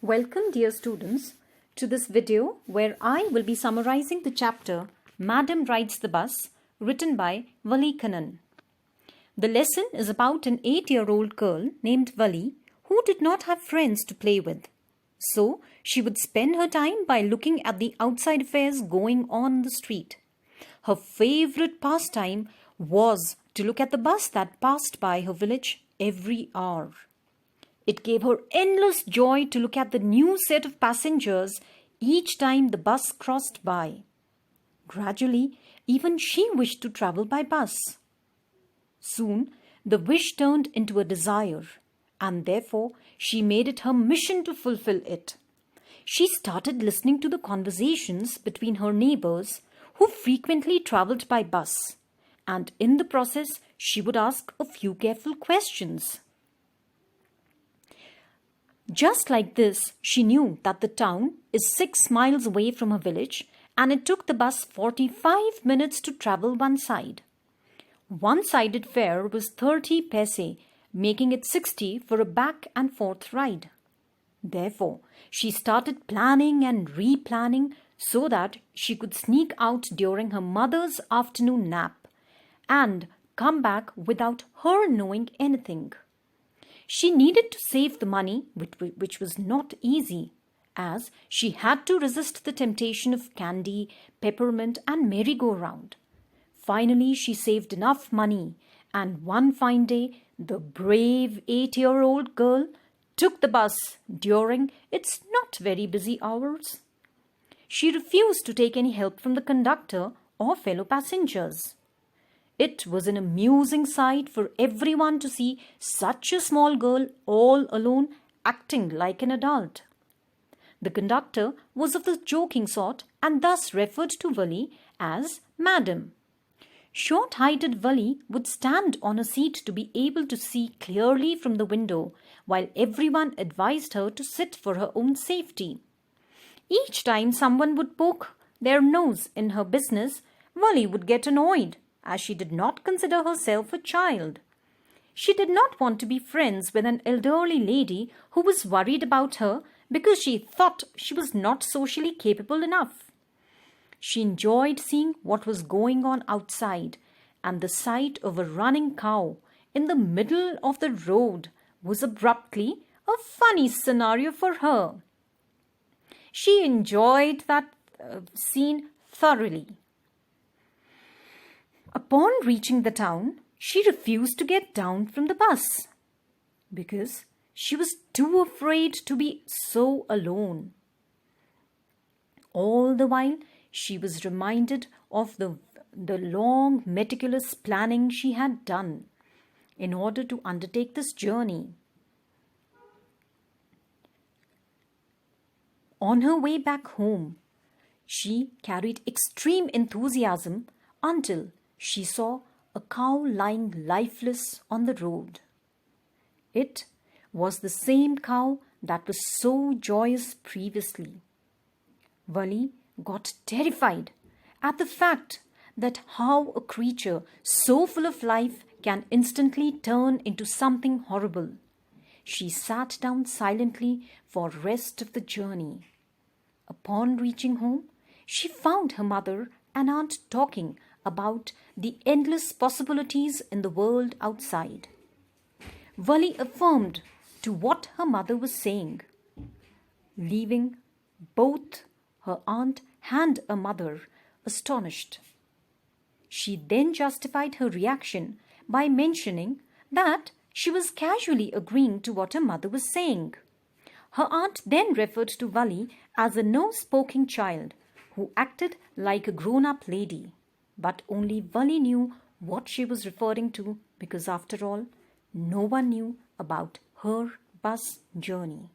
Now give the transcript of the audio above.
Welcome, dear students, to this video where I will be summarizing the chapter Madam Rides the Bus, written by Vali Kannan. The lesson is about an 8-year-old girl named Vali who did not have friends to play with. So, she would spend her time by looking at the outside affairs going on the street. Her favorite pastime was to look at the bus that passed by her village every hour. It gave her endless joy to look at the new set of passengers each time the bus crossed by. Gradually, even she wished to travel by bus. Soon, the wish turned into a desire, and therefore she made it her mission to fulfill it. She started listening to the conversations between her neighbors who frequently traveled by bus, and in the process she would ask a few careful questions. Just like this, she knew that the town is 6 miles away from her village and it took the bus 45 minutes to travel one side. One-sided fare was 30 paise, making it 60 for a back and forth ride. Therefore, she started planning and replanning so that she could sneak out during her mother's afternoon nap and come back without her knowing anything. She needed to save the money, which was not easy, as she had to resist the temptation of candy, peppermint, and merry-go-round. Finally, she saved enough money, and one fine day, the brave 8-year-old girl took the bus during its not very busy hours. She refused to take any help from the conductor or fellow passengers. It was an amusing sight for everyone to see such a small girl all alone acting like an adult. The conductor was of the joking sort and thus referred to Vali as Madam. Short-heighted Vali would stand on a seat to be able to see clearly from the window, while everyone advised her to sit for her own safety. Each time someone would poke their nose in her business, Vali would get annoyed, as she did not consider herself a child. She did not want to be friends with an elderly lady who was worried about her because she thought she was not socially capable enough. She enjoyed seeing what was going on outside, and the sight of a running cow in the middle of the road was abruptly a funny scenario for her. She enjoyed that scene thoroughly. Upon reaching the town, she refused to get down from the bus because she was too afraid to be so alone. All the while, she was reminded of the long, meticulous planning she had done in order to undertake this journey. On her way back home, she carried extreme enthusiasm until she saw a cow lying lifeless on the road. It was the same cow that was so joyous previously. Vali got terrified at the fact that how a creature so full of life can instantly turn into something horrible. She sat down silently for the rest of the journey. Upon reaching home, she found her mother and aunt talking about the endless possibilities in the world outside. Vali affirmed to what her mother was saying, leaving both her aunt and her mother astonished. She then justified her reaction by mentioning that she was casually agreeing to what her mother was saying. Her aunt then referred to Vali as a no-spoking child who acted like a grown-up lady. But only Vali knew what she was referring to because after all, no one knew about her bus journey.